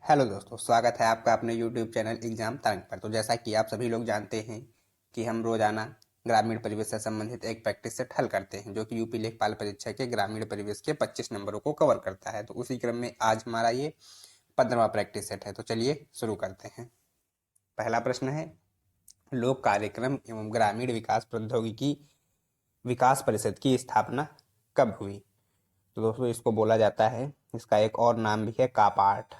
Hello दोस्तों, स्वागत है आपका अपने YouTube चैनल एग्जाम तरंग पर। तो जैसा कि आप सभी लोग जानते हैं कि हम रोजाना ग्रामीण परिवेश से संबंधित एक प्रैक्टिस सेट हल करते हैं, जो कि यूपी लेखपाल परीक्षा के ग्रामीण परिवेश के 25 नंबरों को कवर करता है। तो उसी क्रम में आज हमारा ये 15वां प्रैक्टिस सेट है। तो चलिए शुरू करते हैं। पहला प्रश्न है, लोक कार्यक्रम एवं ग्रामीण विकास प्रौद्योगिकी विकास परिषद की स्थापना कब हुई? तो दोस्तों, इसको बोला जाता है, इसका एक और नाम भी है कापाठ।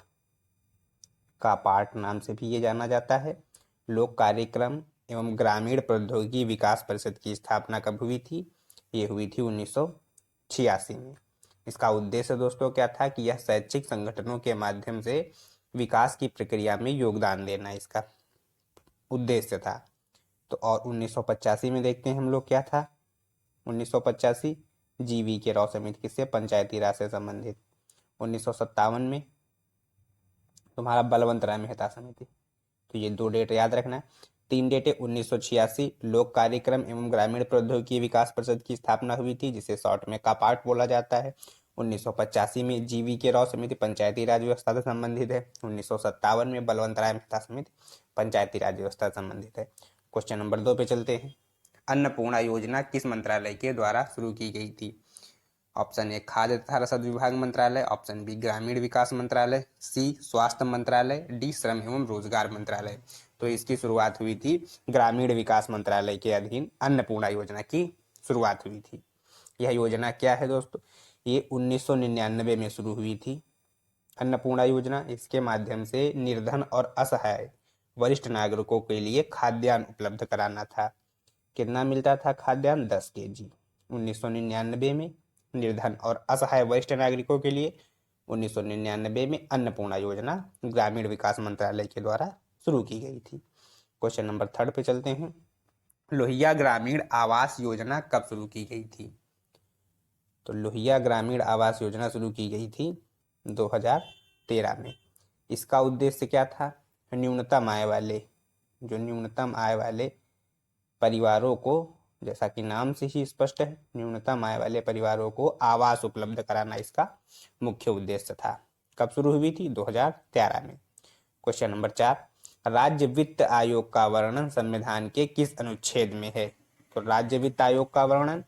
कापाठ नाम से भी ये जाना जाता है। लोक कार्यक्रम एवं ग्रामीण प्रौद्योगिकी विकास परिषद की स्थापना कब हुई थी? ये हुई थी 1986 में। इसका उद्देश्य दोस्तों क्या था कि यह शैक्षिक संगठनों के माध्यम से विकास की प्रक्रिया में योगदान देना इसका उद्देश्य था। तो और 1985 में देखते हैं हम लोग क्या था। 1985 जीवी के राव समिति किससे? पंचायती राज से संबंधित। 1957 में तुम्हारा बलवंत राय मेहता समिति। तो ये दो डेट याद रखना है। तीन डेटें 1986 लोक कार्यक्रम एवं ग्रामीण प्रौद्योगिकी विकास परिषद की स्थापना हुई थी, जिसे शॉर्ट में कापाठ बोला जाता है। 1985 में जीवी के राव समिति पंचायती राज व्यवस्था से संबंधित है। 1957 में बलवंत राय मेहता समिति पंचायती राज व्यवस्था से संबंधित है। क्वेश्चन नंबर 2 पे चलते हैं। अन्नपूर्णा योजना किस मंत्रालय के द्वारा शुरू की गई थी? ऑप्शन ए खाद्य तथा रसद विभाग मंत्रालय, ऑप्शन बी ग्रामीण विकास मंत्रालय, सी स्वास्थ्य मंत्रालय, डी श्रम एवं रोजगार मंत्रालय। तो इसकी शुरुआत हुई थी ग्रामीण विकास मंत्रालय के अधीन अन्नपूर्णा योजना की शुरुआत हुई थी। यह योजना क्या है दोस्तों? ये 1999 में शुरू हुई थी अन्नपूर्णा योजना। इसके माध्यम से निर्धन और असहाय वरिष्ठ नागरिकों के लिए खाद्यान्न उपलब्ध कराना था। कितना मिलता था खाद्यान्न? 10 केजी। 1999 में निर्धन और असहाय वरिष्ठ नागरिकों के लिए 1999 में अन्नपूर्णा योजना ग्रामीण विकास मंत्रालय के द्वारा शुरू की गई थी। क्वेश्चन नंबर 3 पे चलते हैं। लोहिया ग्रामीण आवास योजना कब शुरू की गई थी? तो लोहिया ग्रामीण आवास योजना शुरू की गई थी 2013 में। इसका उद्देश्य क्या था? न्यूनतम आय वाले परिवारों को, जैसा कि नाम से ही स्पष्ट है, न्यूनतम आय वाले परिवारों को आवास उपलब्ध कराना इसका मुख्य उद्देश्य था। कब शुरू हुई थी? 2013 में। क्वेश्चन नंबर 4, राज्य वित्त आयोग का वर्णन संविधान के किस अनुच्छेद में है? तो राज्य वित्त आयोग का वर्णन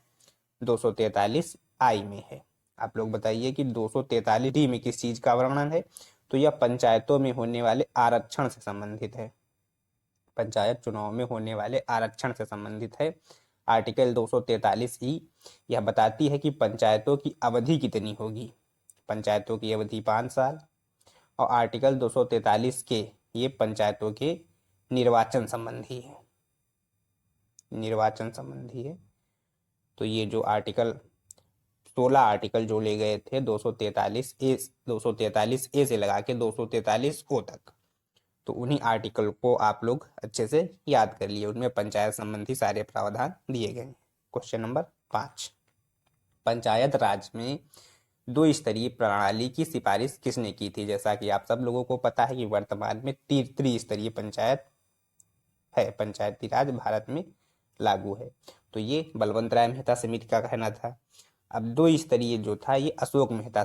243 आई में है। आप लोग बताइए कि 243 डी में किस चीज का वर्णन है? तो यह पंचायतों में होने वाले आरक्षण से संबंधित है। पंचायत चुनाव में होने वाले आरक्षण से संबंधित है। आर्टिकल 243 ई यह बताती है कि पंचायतों की अवधि कितनी होगी। पंचायतों की अवधि 5 साल। और आर्टिकल 243 के ये पंचायतों के निर्वाचन संबंधी है। निर्वाचन संबंधी है। तो ये जो आर्टिकल 16 आर्टिकल जो ले गए थे 243 ए से लगा के 243 ओ तक, तो उन्हीं आर्टिकल को आप लोग अच्छे से याद कर लिए। उनमें पंचायत संबंधी सारे प्रावधान दिए गए। क्वेश्चन नंबर 5, पंचायत राज में 2 स्तरीय प्रणाली की सिफारिश किसने की थी? जैसा कि आप सब लोगों को पता है कि वर्तमान में त्रिस्तरीय पंचायत है, पंचायती राज भारत में लागू है। तो ये बलवंत राय मेहता समिति का कहना था। अब 2 स्तरीय जो था ये अशोक मेहता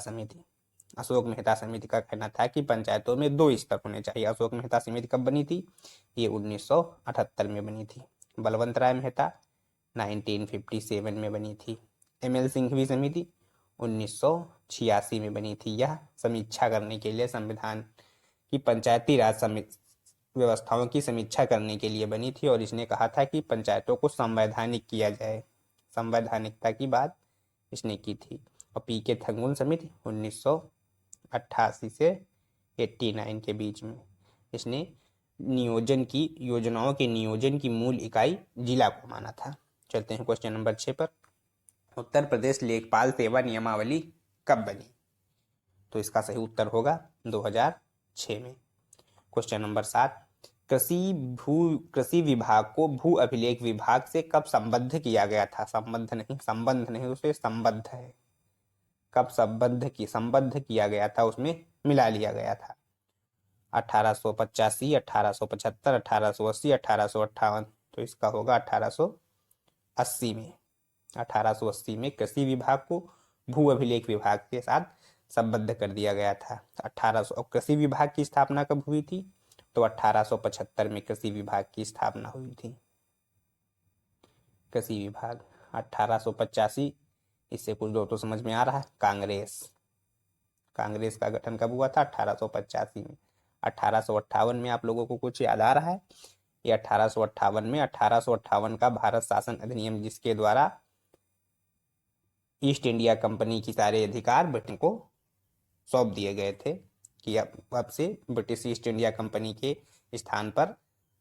समिति का कहना था कि पंचायतों में 2 स्तर होने चाहिए। अशोक मेहता समिति कब बनी थी? ये 1978 में बनी थी। बलवंत राय मेहता 1957 में बनी थी। ML सिंघवी समिति 1986 में बनी थी। यह समीक्षा करने के लिए संविधान की पंचायती राज व्यवस्थाओं की समीक्षा करने के लिए बनी थी, और इसने कहा था कि पंचायतों को संवैधानिक किया जाए। संवैधानिकता की बात इसने की थी। और PK थंगुन समिति 1988 से 89 के बीच में इसने योजनाओं के नियोजन की मूल इकाई जिला को माना था। चलते हैं क्वेश्चन नंबर 6 पर। उत्तर प्रदेश लेखपाल सेवा नियमावली कब बनी? तो इसका सही उत्तर होगा 2006 में। क्वेश्चन नंबर 7, कृषि विभाग को भू अभिलेख विभाग से कब संबद्ध किया गया था? संबंध नहीं, उससे संबद्ध है। कब संबद्ध किया गया था, उसमें मिला लिया गया था। 1885, 1875, 1880, 1858। तो इसका होगा 1880 में। 1880 में कृषि विभाग को भू अभिलेख विभाग के साथ संबद्ध कर दिया गया था 1800। और कृषि विभाग की स्थापना कब हुई थी? तो 1875 में कृषि विभाग की स्थापना हुई थी। कृषि विभाग 1885। इससे कुछ दो तो समझ में आ रहा है। कांग्रेस का गठन कब हुआ था? 1885 में। 1858 में आप लोगों को कुछ याद आ रहा है? ये 1858 में 1858 का भारत शासन अधिनियम, जिसके द्वारा ईस्ट इंडिया कंपनी की सारे अधिकार ब्रिटेन को सौंप दिए गए थे कि अब से ब्रिटिश ईस्ट इंडिया कंपनी के स्थान पर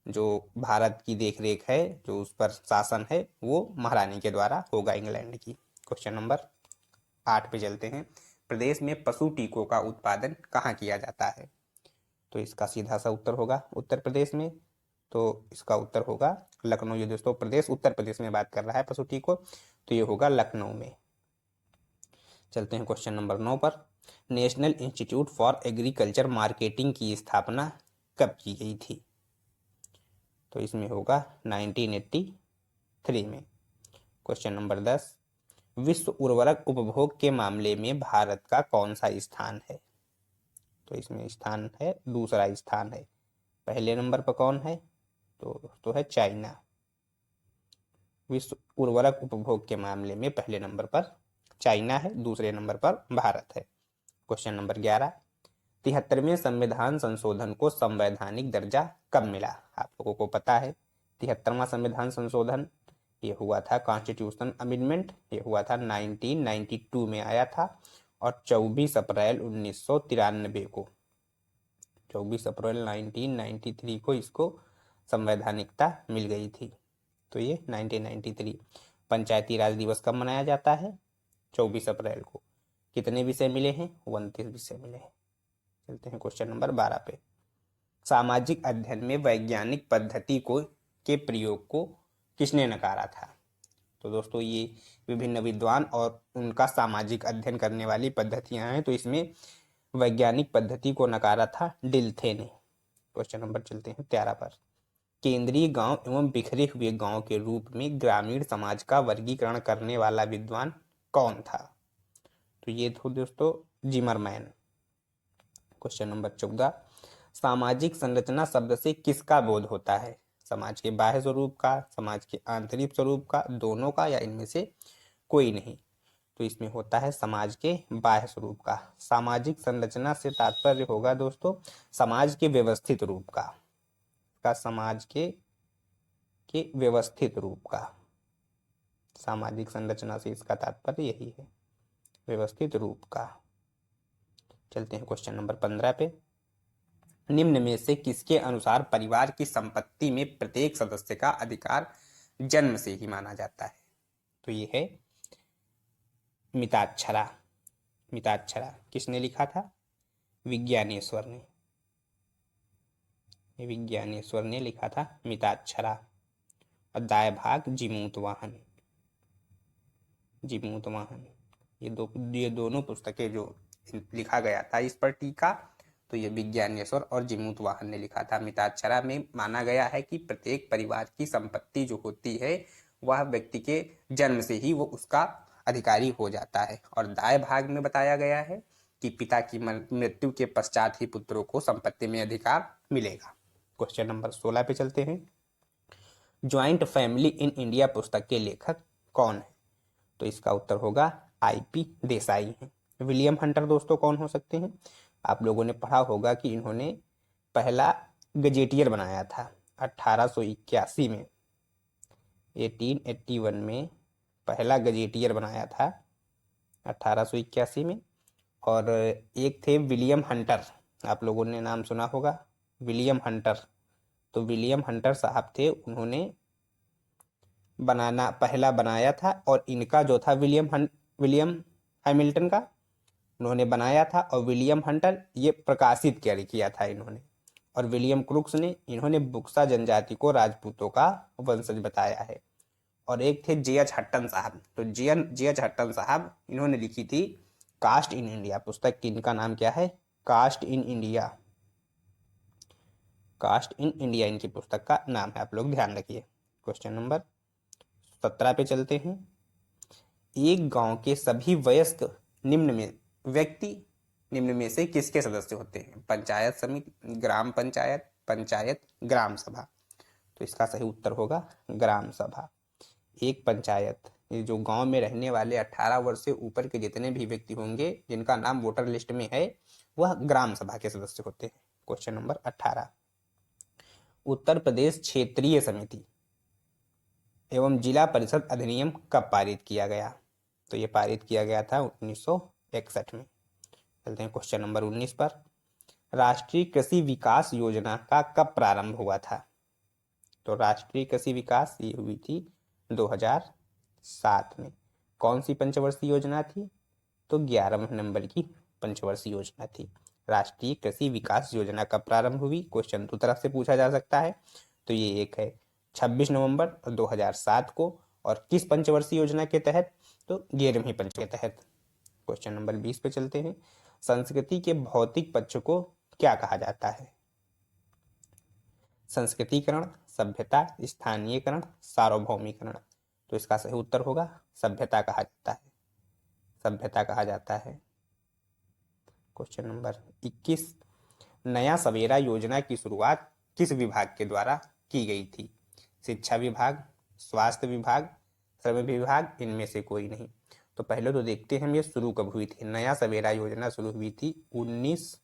जो भारत की देखरेख है, जो उस पर शासन है, वो महारानी के द्वारा होगा, इंग्लैंड की। क्वेश्चन नंबर 8 पे चलते हैं। प्रदेश में पशु टीकों का उत्पादन कहाँ किया जाता है? तो इसका सीधा सा उत्तर होगा उत्तर प्रदेश में। तो इसका उत्तर होगा लखनऊ। ये दोस्तों प्रदेश उत्तर प्रदेश में बात कर रहा है पशु टीकों, तो ये होगा लखनऊ में। चलते हैं क्वेश्चन नंबर 9 पर। National institute for agriculture marketing की स्थापना कब की गई थी? तो इसमें होगा 1983 में। Question number 10। विश्व उर्वरक उपभोग के मामले में भारत का कौन सा स्थान है? तो इसमें स्थान है, दूसरा स्थान है। पहले नंबर पर कौन है? तो है चाइना। विश्व उर्वरक उपभोग के मामले में पहले नंबर पर चाइना है, दूसरे नंबर पर भारत है। Question number 11। 73वें संविधान संशोधन को संवैधानिक दर्जा कब मिला? आप लोगों को पता है 73वां संविधान संशोधन ये हुआ था, कॉन्स्टिट्यूशन अमेंडमेंट, ये हुआ था 1992 में आया था। और 24 अप्रैल 1993 को 24 अप्रैल 1993 को इसको संवैधानिकता मिल गई थी। तो ये 1993। पंचायती राज दिवस कब मनाया जाता है? 24 अप्रैल को। कितने विषय मिले हैं? 29 विषय मिले हैं। चलते हैं क्वेश्चन नंबर 12 पे। सामाजिक अध्ययन में वैज्ञानिक पद्धति के प्रयोग को किसने नकारा था? तो दोस्तों ये विभिन्न विद्वान और उनका सामाजिक अध्ययन करने वाली पद्धतियां हैं, तो इसमें वैज्ञानिक पद्धति को नकारा था डिल्थे ने। क्वेश्चन नंबर चलते हैं 13 पर। केंद्रीय गांव एवं बिखरे हुए गांव के रूप में ग्रामीण समाज का वर्गीकरण करने वाला विद्वान कौन था? तो ये तो दोस्तों जिमरमैन। Question number 14। सामाजिक संरचना शब्द से किसका बोध होता है? समाज के बाह्य स्वरूप का, समाज के आंतरिक स्वरूप का, दोनों का, या इनमें से कोई नहीं? तो इसमें होता है समाज के बाह्य स्वरूप का। सामाजिक संरचना से तात्पर्य होगा दोस्तों समाज के व्यवस्थित रूप का, समाज के व्यवस्थित रूप का। सामाजिक संरचना से इसका तात्पर्य यही है, व्यवस्थित रूप का। चलते हैं क्वेश्चन नंबर 15 पे। निम्न में से किसके अनुसार परिवार की संपत्ति में प्रत्येक सदस्य का अधिकार जन्म से ही माना जाता है? तो ये है मिताक्षरा। मिताक्षरा किसने लिखा था? विज्ञानेश्वर ने। विज्ञानेश्वर ने लिखा था मिताक्षरा। और दाय भाग जीमूत वाहन। जीमूत वाहन ये दोनों पुस्तकें जो लिखा गया था इस पर टीका, तो ये विज्ञानेश्वर और जीमूत वाहन ने लिखा था। मिताक्षरा में माना गया है कि प्रत्येक परिवार की संपत्ति जो होती है वह व्यक्ति के जन्म से ही वो उसका अधिकारी हो जाता है। और दाय भाग में बताया गया है कि पिता की मृत्यु के पश्चात ही पुत्रों को संपत्ति में अधिकार मिलेगा। क्वेश्चन नंबर 16 पे चलते हैं। ज्वाइंट फैमिली इन इंडिया पुस्तक के लेखक कौन है? तो इसका उत्तर होगा IP देसाई हैं। विलियम हंटर दोस्तों कौन हो सकते हैं? आप लोगों ने पढ़ा होगा कि इन्होंने पहला गजेटियर बनाया था 1881 में। 1881 में पहला गजेटियर बनाया था 1881 में। और एक थे विलियम हंटर, आप लोगों ने नाम सुना होगा विलियम हंटर। तो विलियम हंटर साहब थे, उन्होंने पहला बनाया था। और इनका जो था विलियम हैमिल्टन का उन्होंने बनाया था, और विलियम हंटर ये प्रकाशित किया था इन्होंने। और विलियम क्रुक्स ने इन्होंने बुक्सा जनजाति को राजपूतों का वंशज बताया है। और एक थे J.H. हट्टन साहब। तो J.H. हट्टन साहब इन्होंने लिखी थी कास्ट इन इंडिया पुस्तक की। इनका नाम क्या है? Caste in India. Caste in India इनकी पुस्तक का नाम है, आप लोग ध्यान रखिए। क्वेश्चन नंबर 17 पे चलते हैं। एक गांव के सभी वयस्क निम्न में व्यक्ति निम्न में से किसके सदस्य होते हैं? पंचायत समिति, ग्राम पंचायत, पंचायत, ग्राम सभा। तो इसका सही उत्तर होगा ग्राम सभा। एक पंचायत, ये जो गांव में रहने वाले 18 वर्ष से ऊपर के जितने भी व्यक्ति होंगे जिनका नाम वोटर लिस्ट में है, वह ग्राम सभा के सदस्य होते हैं। क्वेश्चन नंबर 18, उत्तर प्रदेश क्षेत्रीय समिति एवं जिला परिषद अधिनियम कब पारित किया गया? तो ये पारित किया गया था 1961 में। चलते हैं क्वेश्चन नंबर 19 पर। राष्ट्रीय कृषि विकास योजना का कब प्रारंभ हुआ था? तो राष्ट्रीय कृषि विकास ये हुई थी 2007 में। कौन सी पंचवर्षीय योजना थी? तो 11वें नंबर की पंचवर्षीय योजना थी। राष्ट्रीय कृषि विकास योजना कब प्रारंभ हुई? क्वेश्चन दो तरफ से पूछा जा सकता है। तो ये एक है 26 नवंबर 2007 को, और किस पंचवर्षीय योजना के तहत? तो 11वीं पंच के तहत। क्वेश्चन नंबर 20 पे चलते हैं। संस्कृति के भौतिक पक्ष को क्या कहा जाता है? संस्कृतिकरण, सभ्यता, स्थानीयकरण, सार्वभौमिकरण। तो इसका सही उत्तर होगा सभ्यता कहा जाता है। सभ्यता कहा जाता है। क्वेश्चन नंबर 21, नया सवेरा योजना की शुरुआत किस विभाग के द्वारा की गई थी? शिक्षा विभाग, स्वास्थ्य विभाग, श्रम विभाग, इनमें से कोई नहीं। तो पहले तो देखते हैं हम ये शुरू कब हुई थी। नया सवेरा योजना शुरू हुई थी 19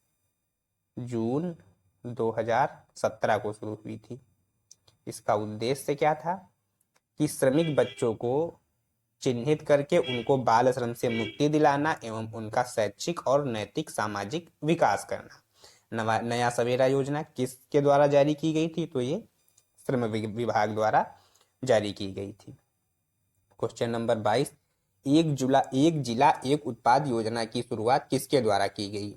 जून 2017 को शुरू हुई थी। इसका उद्देश्य क्या था? कि श्रमिक बच्चों को चिन्हित करके उनको बाल श्रम से मुक्ति दिलाना एवं उनका शैक्षिक और नैतिक सामाजिक विकास करना। नया सवेरा योजना किसके द्वारा जारी की गई थी? तो ये श्रम विभाग द्वारा जारी की गई थी। क्वेश्चन नंबर 22, एक जिला एक उत्पाद योजना की शुरुआत किसके द्वारा की गई?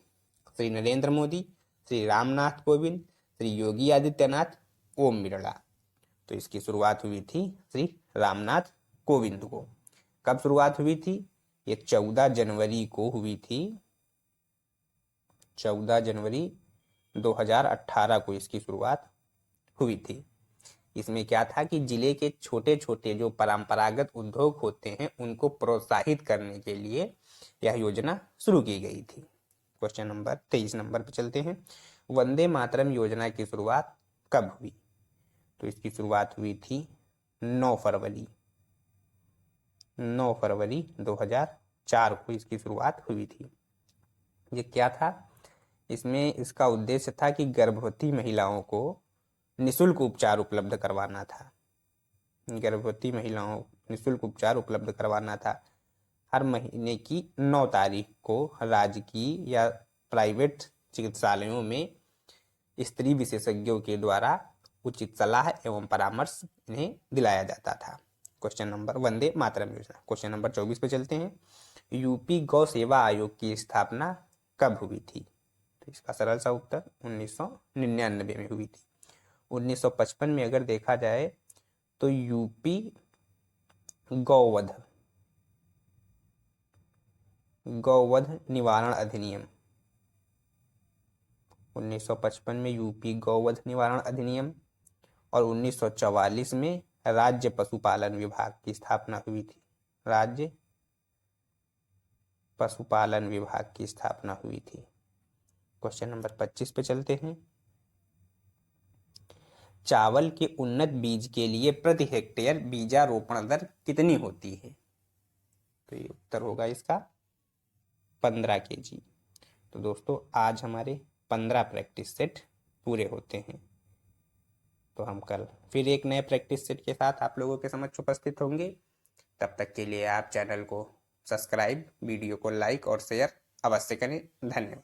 श्री नरेंद्र मोदी, श्री रामनाथ कोविंद, श्री योगी आदित्यनाथ, ओम बिरला। तो इसकी शुरुआत हुई थी श्री रामनाथ कोविंद को। कब शुरुआत हुई थी? ये 14 जनवरी को हुई थी। 14 जनवरी 2018 को इसकी शुरुआत हुई थी। इसमें क्या था कि जिले के छोटे छोटे जो परंपरागत उद्योग होते हैं उनको प्रोत्साहित करने के लिए यह योजना शुरू की गई थी। क्वेश्चन नंबर 23 नंबर पर चलते हैं। वंदे मातरम योजना की शुरुआत कब हुई? तो इसकी शुरुआत हुई थी 9 फरवरी 2004 को इसकी शुरुआत हुई थी। ये क्या था? इसमें इसका उद्देश्य था कि गर्भवती महिलाओं को निःशुल्क उपचार उपलब्ध करवाना था। गर्भवती महिलाओं निःशुल्क उपचार उपलब्ध करवाना था। हर महीने की 9 तारीख को राजकीय या प्राइवेट चिकित्सालयों में स्त्री विशेषज्ञों के द्वारा उचित सलाह एवं परामर्श इन्हें दिलाया जाता था। क्वेश्चन नंबर वंदे मातरम योजना। क्वेश्चन नंबर 24 पे चलते हैं। यूपी गौ सेवा आयोग की स्थापना कब हुई थी? तो इसका सरल सा उत्तर 1999 में हुई थी। 1955 में अगर देखा जाए तो यूपी गौवध निवारण अधिनियम 1955 में यूपी गौवध निवारण अधिनियम और 1944 में राज्य पशुपालन विभाग की स्थापना हुई थी। राज्य पशुपालन विभाग की स्थापना हुई थी। क्वेश्चन नंबर 25 पे चलते हैं। चावल के उन्नत बीज के लिए प्रति हेक्टेयर बीजारोपण दर कितनी होती है? तो ये उत्तर होगा इसका 15 kg। तो दोस्तों आज हमारे 15 प्रैक्टिस सेट पूरे होते हैं। तो हम कल फिर एक नए प्रैक्टिस सेट के साथ आप लोगों के समक्ष उपस्थित होंगे। तब तक के लिए आप चैनल को सब्सक्राइब, वीडियो को लाइक और शेयर अवश्य करें। धन्यवाद।